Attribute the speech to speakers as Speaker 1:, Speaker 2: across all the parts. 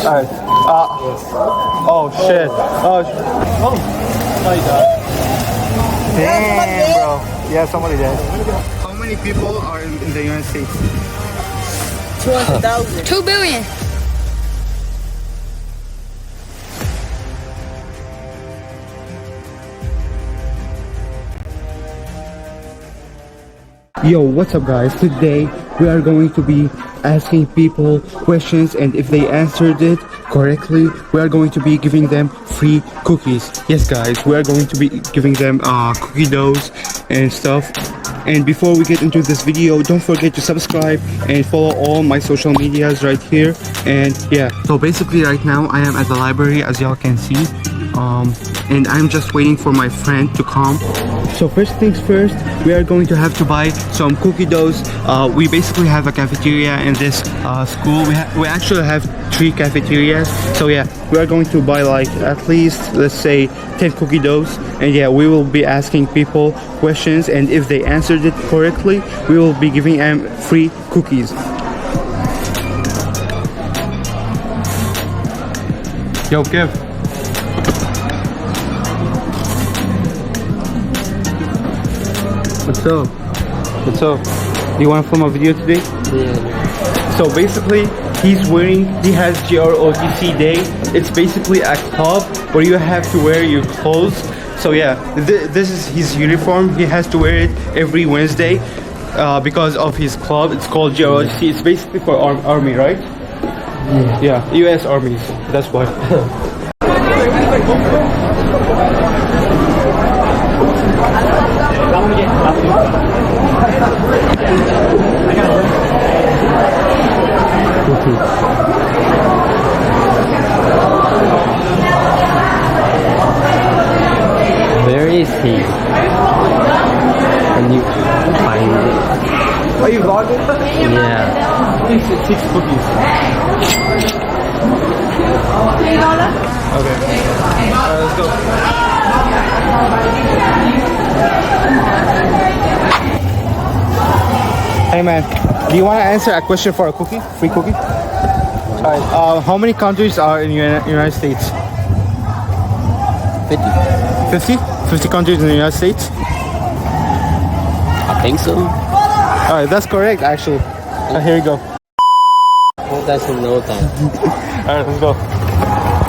Speaker 1: Alright. Oh shit. Oh my god. Damn, bro. Yeah, somebody did. How many people are in the United States?
Speaker 2: 200,000.
Speaker 3: 2 billion.
Speaker 1: Yo, what's up guys? Today we are going to be asking people questions, and if they answered it correctly, we are going to be giving them free cookies. Yes guys, we are going to be giving them cookie doughs and stuff. And before we get into this video, don't forget to subscribe and follow all my social medias right here. And yeah, so basically right now I am at the library, as y'all can see, and I'm just waiting for my friend to come. So first things first, we are going to have to buy some cookie doughs. We basically have a cafeteria in this school. We actually have 3 cafeterias. So yeah, we are going to buy like at least, let's say, 10 cookie doughs. And yeah, we will be asking people questions, and if they answered it correctly, we will be giving them free cookies. Yo, give. What's up? What's up? Do you want to film a video today?
Speaker 4: Yeah.
Speaker 1: So basically, he has GROTC Day. It's basically a club where you have to wear your clothes. So yeah, this is his uniform. He has to wear it every Wednesday because of his club. It's called GROTC. It's basically for army, right? Yeah, US armies. That's why.
Speaker 4: Where is he? Can you find it?
Speaker 1: Are you vlogging?
Speaker 4: Yeah.
Speaker 1: 6 cookies. Okay. Let's go. Hey man, do you want to answer a question for a cookie? Free cookie? Alright, how many countries are in the United States?
Speaker 4: 50.
Speaker 1: 50? 50 countries in the United States?
Speaker 4: I think so.
Speaker 1: Alright, that's correct actually. Here you go.
Speaker 4: Who doesn't know that?
Speaker 1: Alright, let's go.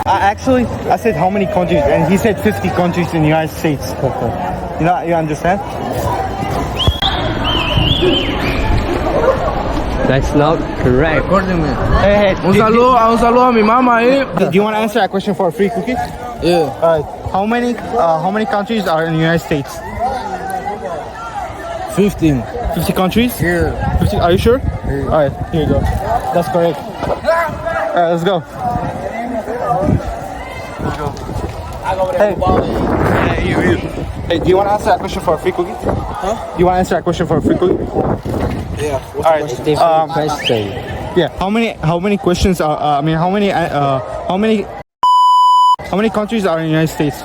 Speaker 1: Actually, I said how many countries, and he said 50 countries in the United States. You understand?
Speaker 4: That's not correct.
Speaker 1: Hey,
Speaker 5: Un saludo a mi mamá ahí.
Speaker 1: do you want to answer a question for a free cookie?
Speaker 5: Yeah.
Speaker 1: Alright, how many countries are in the United States?
Speaker 5: 15.
Speaker 1: 50 countries?
Speaker 5: Yeah.
Speaker 1: 50, are you sure? Yeah. Alright, here you go. That's correct. Alright, let's go. Hey. Hey, do you want to answer a question for a free cookie?
Speaker 5: Huh?
Speaker 1: Do you want to answer a question for a free cookie?
Speaker 5: Yeah.
Speaker 1: Alright.
Speaker 4: Different question.
Speaker 1: Yeah. How many questions are? How many countries are in the United States?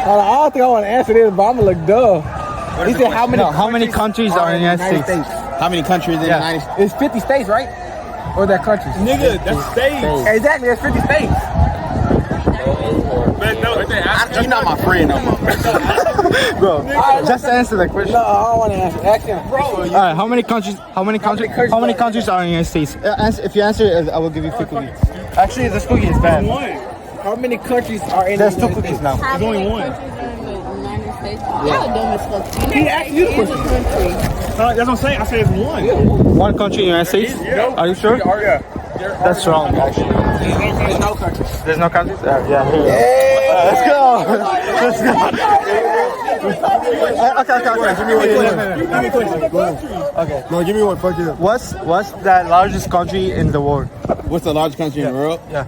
Speaker 5: I don't think I want to answer this, but I'm gonna look dumb. He said how many?
Speaker 1: No, how many countries are in the United States?
Speaker 5: How many countries in the United States? It's 50 states, right? Or that countries? Nigga, that's states. Exactly, that's 50 states. You're not my friend no more.
Speaker 1: Bro, just answer that question.
Speaker 5: No, I don't want to answer. Ask him. Bro,
Speaker 1: Alright, how many countries are in the United States? If you answer it, I will give you free cookie. Actually, this cookie is bad.
Speaker 5: how many countries are in
Speaker 1: There's
Speaker 5: the
Speaker 1: 2
Speaker 5: United
Speaker 1: cookies
Speaker 5: States?
Speaker 1: now.
Speaker 2: How many countries are in the United States? Y'all dumb as fuck.
Speaker 5: He asked you the question.
Speaker 2: Country.
Speaker 6: That's what I'm saying. I said it's one.
Speaker 1: 1 country in the United States? Are you sure? That's wrong, actually.
Speaker 5: There's no countries.
Speaker 1: There's no countries? Yeah, here we go. Let's go! Let's go! Okay.
Speaker 5: Give me one question.
Speaker 1: Okay.
Speaker 5: No, give me one. Fuck you.
Speaker 1: What's the largest country in the world?
Speaker 5: What's the largest country in the world?
Speaker 1: Yeah.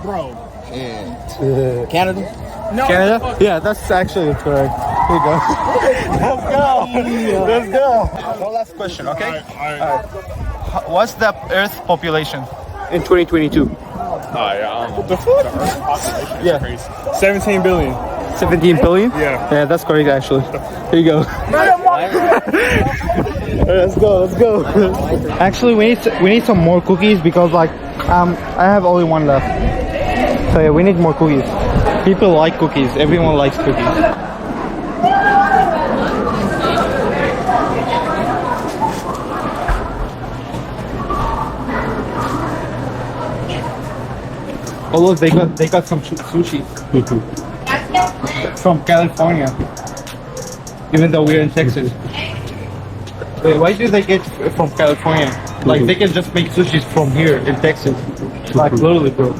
Speaker 6: Bro.
Speaker 5: Canada?
Speaker 1: Canada? Yeah, that's actually correct. Here you go. Let's go. One last question, okay?
Speaker 6: All right.
Speaker 1: What's the Earth population in 2022?
Speaker 6: What the fuck? The Earth population
Speaker 1: Yeah.
Speaker 6: is crazy. 17 billion.
Speaker 1: 17 billion?
Speaker 6: Yeah.
Speaker 1: Yeah, that's correct actually. Here you go. Let's go. Let's go. Actually, we need some more cookies because like I have only one left. So yeah, we need more cookies. People like cookies. Everyone likes cookies. Oh look, they got some sushi from California. Even though we're in Texas. Wait, why do they get from California? Like they can just make sushis from here in Texas. Like literally, bro.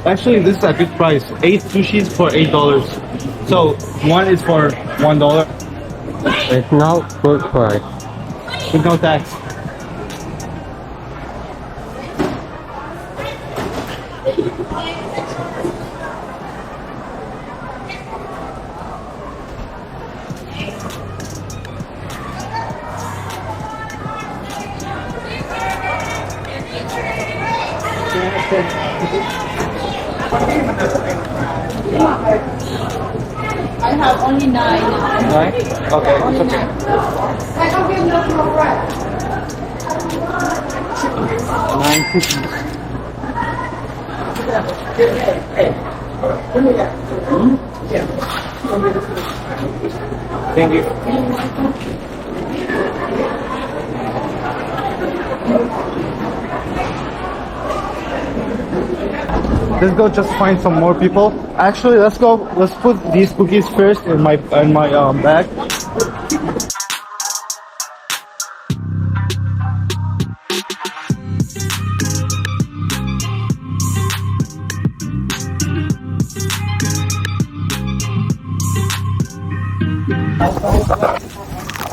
Speaker 1: Actually, this is a good price. 8 sushis for $8. So one is for $1
Speaker 4: It's not good price.
Speaker 1: with no tax.
Speaker 2: I have only 9.
Speaker 1: Right? Okay, it's okay. 9 cookies. Thank you. Let's go just find some more people. Actually, let's go. Let's put these cookies first in my bag.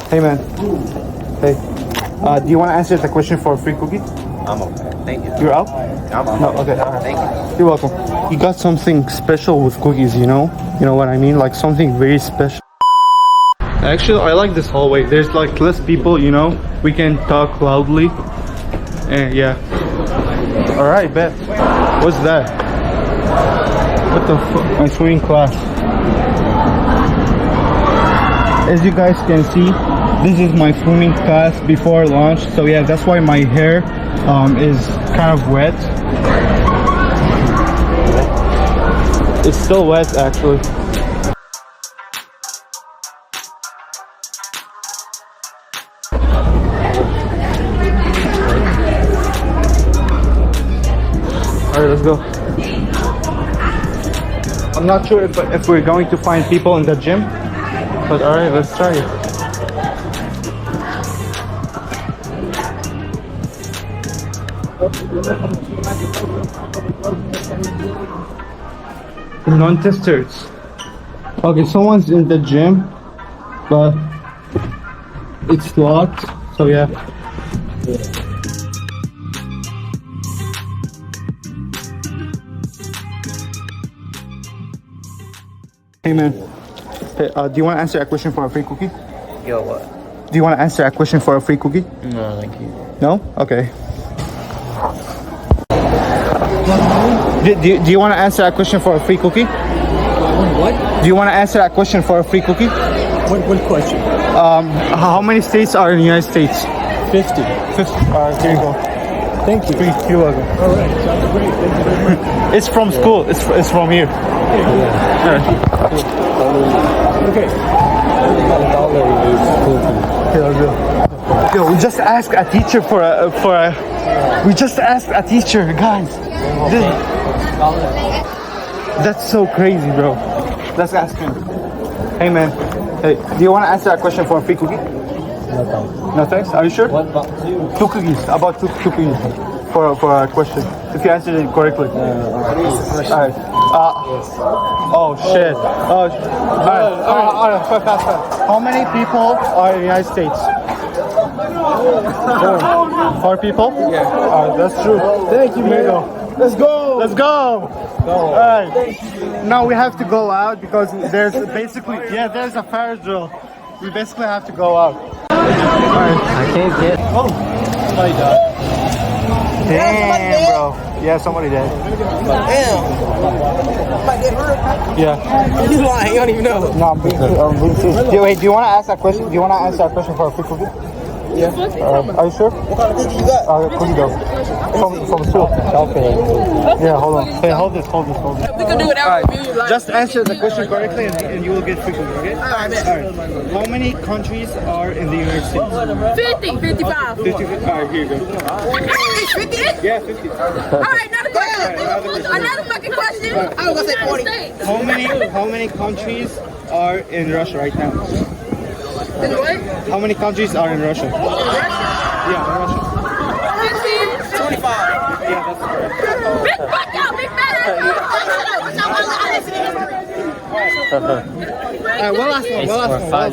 Speaker 1: Hey man. Hey. Do you want to answer the question for a free cookie?
Speaker 3: I'm okay. Thank you.
Speaker 1: You're out?
Speaker 3: I'm okay.
Speaker 1: No, okay.
Speaker 3: Thank you.
Speaker 1: You're welcome. You got something special with cookies, you know? You know what I mean? Like something very special. Actually, I like this hallway. There's like less people, you know? We can talk loudly. And yeah. Alright, bet. What's that? What the fuck? My swimming class. As you guys can see, this is my swimming class before lunch. So yeah, that's why my hair is kind of wet. It's still wet actually. Alright, let's go. I'm not sure if we're going to find people in the gym, but alright, let's try it. Non-testers. Okay, someone's in the gym, but it's locked, so yeah. Hey man, hey, do you want to answer a question for a free cookie?
Speaker 3: Yo, what?
Speaker 1: Do you want to answer a question for a free cookie?
Speaker 3: No, thank you.
Speaker 1: No? Okay. Do you want to answer a question for a free cookie?
Speaker 5: What?
Speaker 1: Do you want to answer a question for a free cookie?
Speaker 5: What question?
Speaker 1: How many states are in the United States?
Speaker 5: 50.
Speaker 1: 50. Here you go.
Speaker 5: Thank you.
Speaker 1: Free. You're welcome.
Speaker 5: All right. Sounds great. Thank you very much.
Speaker 1: It's from school. It's from here.
Speaker 5: Okay.
Speaker 1: Yo, we just asked a teacher for a. We just asked a teacher, guys. That's so crazy, bro. Let's ask him. Hey, man. Hey, do you want to answer a question for a free cookie?
Speaker 4: No thanks.
Speaker 1: No thanks. Are you sure?
Speaker 4: What about you?
Speaker 1: 2 cookies. About 2 cookies for a question. If you answered it correctly. Alright. Oh shit. Alright. Fast. How many people are in the United States? 4 people? Yeah. That's true. Thank you, man. Let's go. Let's go. Alright. Now we have to go out because there's basically there's a Ferris drill. We basically have to go out. Alright.
Speaker 4: I can't get.
Speaker 1: Oh my god. Damn, bro. Yeah, somebody did.
Speaker 5: Damn.
Speaker 1: Yeah.
Speaker 5: You lying? You don't even know.
Speaker 1: No, I'm being serious. Wait, do you want to ask that question? Do you want to answer that question for a free cookie? Yeah. Are you sure?
Speaker 5: What kind of cookie you got?
Speaker 1: Cookie dough. From school. Okay. Yeah, hold on. Hey, hold this.
Speaker 2: We can do whatever we like.
Speaker 1: Just answer the question correctly and you will get free cookie, okay? Alright. How many countries are in the United States?
Speaker 2: 50, 55.
Speaker 1: 50. Alright, here you go.
Speaker 2: It's 50?
Speaker 1: Yeah, 50.
Speaker 2: Alright, another question. Another fucking question.
Speaker 5: I was gonna say 40.
Speaker 1: How many countries are in Russia right now? How many countries are in Russia? Yeah, in Russia.
Speaker 5: 25.
Speaker 1: Yeah, that's correct.
Speaker 2: Big fuck out, big
Speaker 1: One last one.
Speaker 4: It's for fun.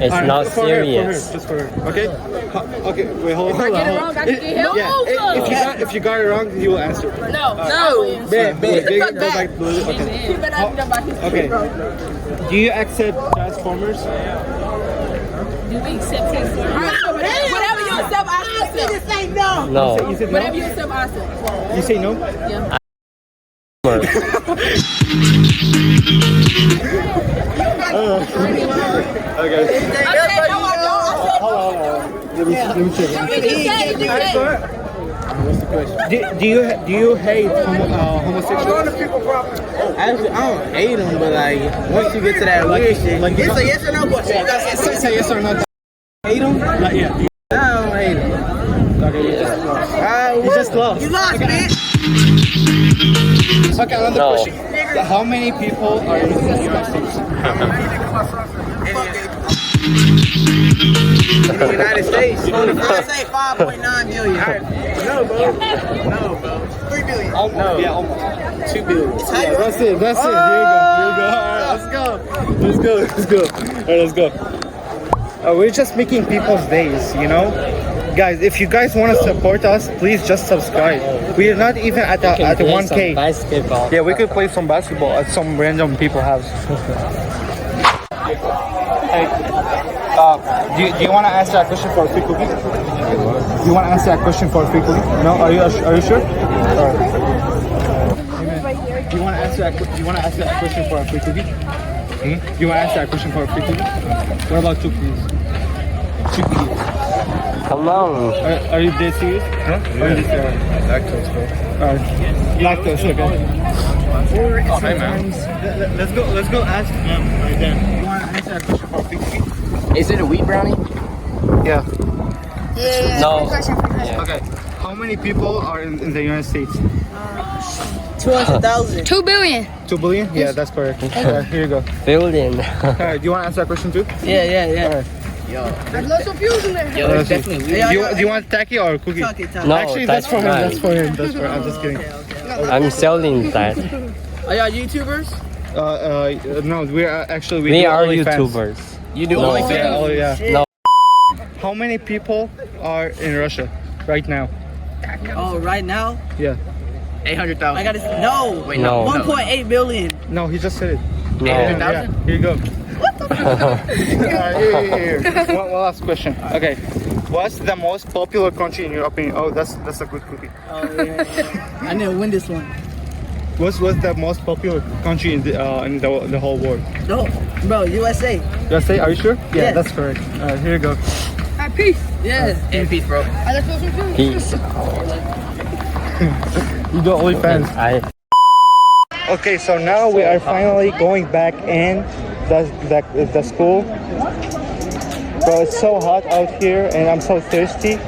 Speaker 4: It's
Speaker 1: Alright,
Speaker 4: not
Speaker 1: for
Speaker 4: serious.
Speaker 1: Her, just for her. Okay. Okay. Wait, hold on.
Speaker 2: If I get it wrong, I can get help.
Speaker 1: Yeah. If you got it wrong, you will answer.
Speaker 2: No.
Speaker 1: Okay. Do you accept Transformers?
Speaker 2: Do we accept whatever you accept, I accept.
Speaker 4: No.
Speaker 1: You said no?
Speaker 2: Whatever you accept, I accept.
Speaker 1: You say no?
Speaker 2: Yeah.
Speaker 1: Okay.
Speaker 2: Okay, no, I don't.
Speaker 1: Hold on. Let me check.
Speaker 5: What's the question?
Speaker 1: Do you hate homosexuals?
Speaker 5: Actually, I don't hate them, but like once you get to that weird shit, like it's a yes or no question. You gotta
Speaker 1: Say yes or no.
Speaker 5: hate them?
Speaker 1: Not yet.
Speaker 5: I don't hate them.
Speaker 1: Okay, you just lost. You just lost.
Speaker 5: You lost, man.
Speaker 1: Okay, another
Speaker 4: No.
Speaker 1: question. How many people are in the United States?
Speaker 5: In the United States, I say 5.9 billion. No, bro. 3 billion.
Speaker 1: Almost. Yeah, almost.
Speaker 5: 2 billion.
Speaker 1: Yeah, that's it. Here you go. All right, let's go. All right, let's go. We're just making people's days, you know? Guys, if you guys want to support us, please just subscribe. We are not even at the 1K.
Speaker 4: Basketball.
Speaker 1: Yeah, we could play some basketball at some random people's house. Hey, do you want to answer that question for a free cookie? Do you want to answer that question for a free cookie? No? Are you sure? Alright. Do you want to answer that question for a free cookie? Do you want to answer that question for a free cookie? What about 2 cookies? 2 cookies.
Speaker 4: Come on.
Speaker 1: Are you dead serious? Huh? Are you dead serious?
Speaker 3: Lactose, bro.
Speaker 1: Alright. Lactose, okay.
Speaker 3: Oh, hey, man.
Speaker 1: Let's go ask them right there. You want to answer that question for a free cookie?
Speaker 5: Is it a wheat brownie?
Speaker 1: Yeah.
Speaker 4: No.
Speaker 1: Okay. How many people are in the United States?
Speaker 5: 200,000.
Speaker 2: 2 billion.
Speaker 1: 2 billion? Yeah, that's correct. Here you go.
Speaker 4: Billion.
Speaker 1: Alright, do you want to answer that question too?
Speaker 5: Yeah.
Speaker 1: Alright.
Speaker 2: There's no confusion there.
Speaker 5: Yo, it's definitely wheat.
Speaker 1: Do you want tacky or cookie?
Speaker 4: No,
Speaker 1: Actually, that's for him.
Speaker 4: mine.
Speaker 1: That's for him. That's for him. I'm just kidding.
Speaker 4: I'm selling that.
Speaker 5: Are y'all YouTubers?
Speaker 1: No, we are actually
Speaker 4: We
Speaker 1: do
Speaker 4: are
Speaker 1: OnlyFans.
Speaker 4: YouTubers.
Speaker 5: You do
Speaker 4: No.
Speaker 5: OnlyFans?
Speaker 1: Yeah, oh yeah.
Speaker 4: No.
Speaker 1: How many people are in Russia right now?
Speaker 5: Oh, right now?
Speaker 1: Yeah.
Speaker 5: 800,000. I gotta no. Wait,
Speaker 4: No.
Speaker 5: 1.8 billion.
Speaker 1: No, he just said it.
Speaker 4: No.
Speaker 1: Yeah, here you go. Here. One last question. Okay. What's the most popular country in your opinion? Oh, that's a good cookie.
Speaker 5: Oh yeah. I need to win this one.
Speaker 1: What's the most popular country in the whole world?
Speaker 5: No, bro, USA.
Speaker 1: USA, are you sure? Yeah,
Speaker 5: Yeah.
Speaker 1: that's correct. Here you go.
Speaker 2: Peace.
Speaker 5: Yeah. And peace, bro.
Speaker 2: I just feel some
Speaker 4: Peace.
Speaker 1: You do OnlyFans. Okay, so now we are finally going back in the school. Bro, it's so hot out here and I'm so thirsty.